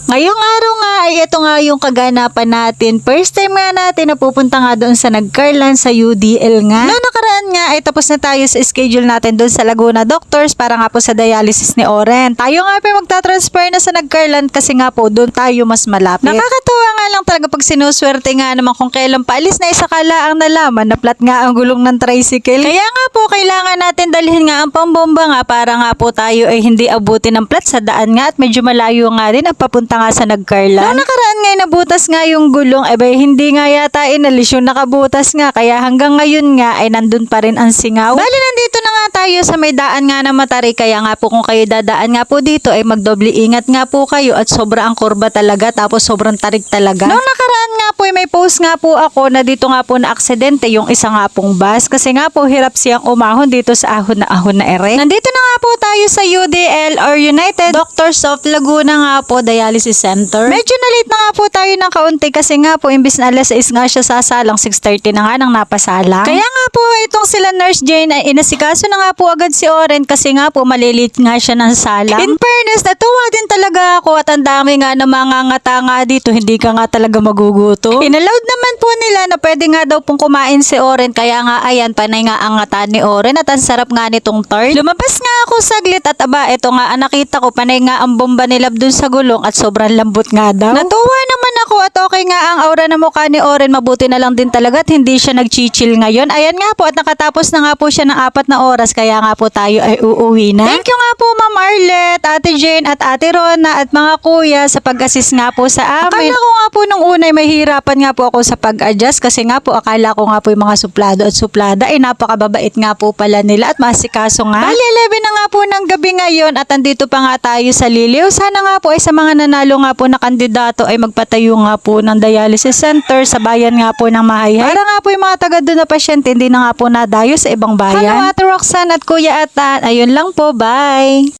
Ngayong araw nga ay ito nga yung kaganapan natin. First time nga natin na pupunta nga doon sa Nagcarlan sa UDL nga. Noong nakaraan nga ay tapos na tayo sa schedule natin doon sa Laguna Doctors para nga po sa dialysis ni Oren. Tayo nga po magta-transfer na sa Nagcarlan kasi nga po doon tayo mas malapit. Nakakatuwa nga lang talaga pag sinuswerte nga naman kung kailan paalis na isakala ang nalaman na flat nga ang gulong ng tricycle. Kaya nga po kailangan natin dalhin nga ang pambomba nga para nga po tayo ay hindi abutin ng flat sa daan nga at medyo malayo nga din ang papunta nga sa Nagcarlan. Noong nakaraan nga nabutas nga yung gulong, hindi nga yata inalis yung nakabutas nga kaya hanggang ngayon nga ay nandun pa rin ang singaw. Bali nandito na nga tayo sa may daan nga na Matari kaya nga po kung kayo dadaan nga po dito ay magdoble ingat nga po kayo at sobra ang kurba talaga tapos sobrang tarik talaga. Noong nakaraan nga po ay may post nga po ako na dito nga po na aksidente yung isa nga pong bus kasi nga po hirap siyang umahon dito sa ahon na ere. Nandito na nga po tayo sa UDL or United Doctors of Laguna nga po Dialysis Center. Medyo na-late na nga po tayo ng kaunti kasi nga po imbis na alas 6 nga siya sasalang 6:30 na nga nang napasala. Kaya nga po itong sila Nurse Jane ay inasikaso na nga po agad si Oren kasi nga po malilit nga siya ng salang. In fairness, natuwa din talaga ako at ang dami nga na mga ngata nga dito, hindi ka nga talaga magugutom. Inallowed naman po nila na pwede nga daw pong kumain si Oren kaya nga ayan, panay nga ang ngata ni Oren at ang sarap nga nitong tart. Lumabas nga ako saglit at ito nga nakita ko panay nga ang bomba nilab dun sa gulong at sobrang lambot nga daw. Natuwa naman ako at okay nga ang aura na mukha ni Oren, mabuti na lang din talaga at hindi siya nagchichill ngayon. Ayan nga po at nakatapos na nga po siya ng 4 na oras kaya nga po tayo ay uuwi na. Thank you nga po Ma'am Arlette, Ate Jane at Ate Rona at mga kuya sa pag-assist nga po sa amin. Akala ko nga po nung una ay mahirapan nga po ako sa pag-adjust kasi nga po akala ko nga po yung mga suplado at suplada ay napakababait nga po pala nila at masikaso nga. Bali 11 na nga po ng gabi ngayon at andito pa nga tayo sa Liliw. Sana nga po ay sa mga nanalo nga po na kandidato ay magpatayo nga po ng dialysis center sa bayan nga po ng Mahayhay. Para nga po yung mga taga doon na pasyente hindi na nga po nadayo sa ibang bayan. Hello Ate Roxanne at Kuya Atan. Ayun lang po. Bye!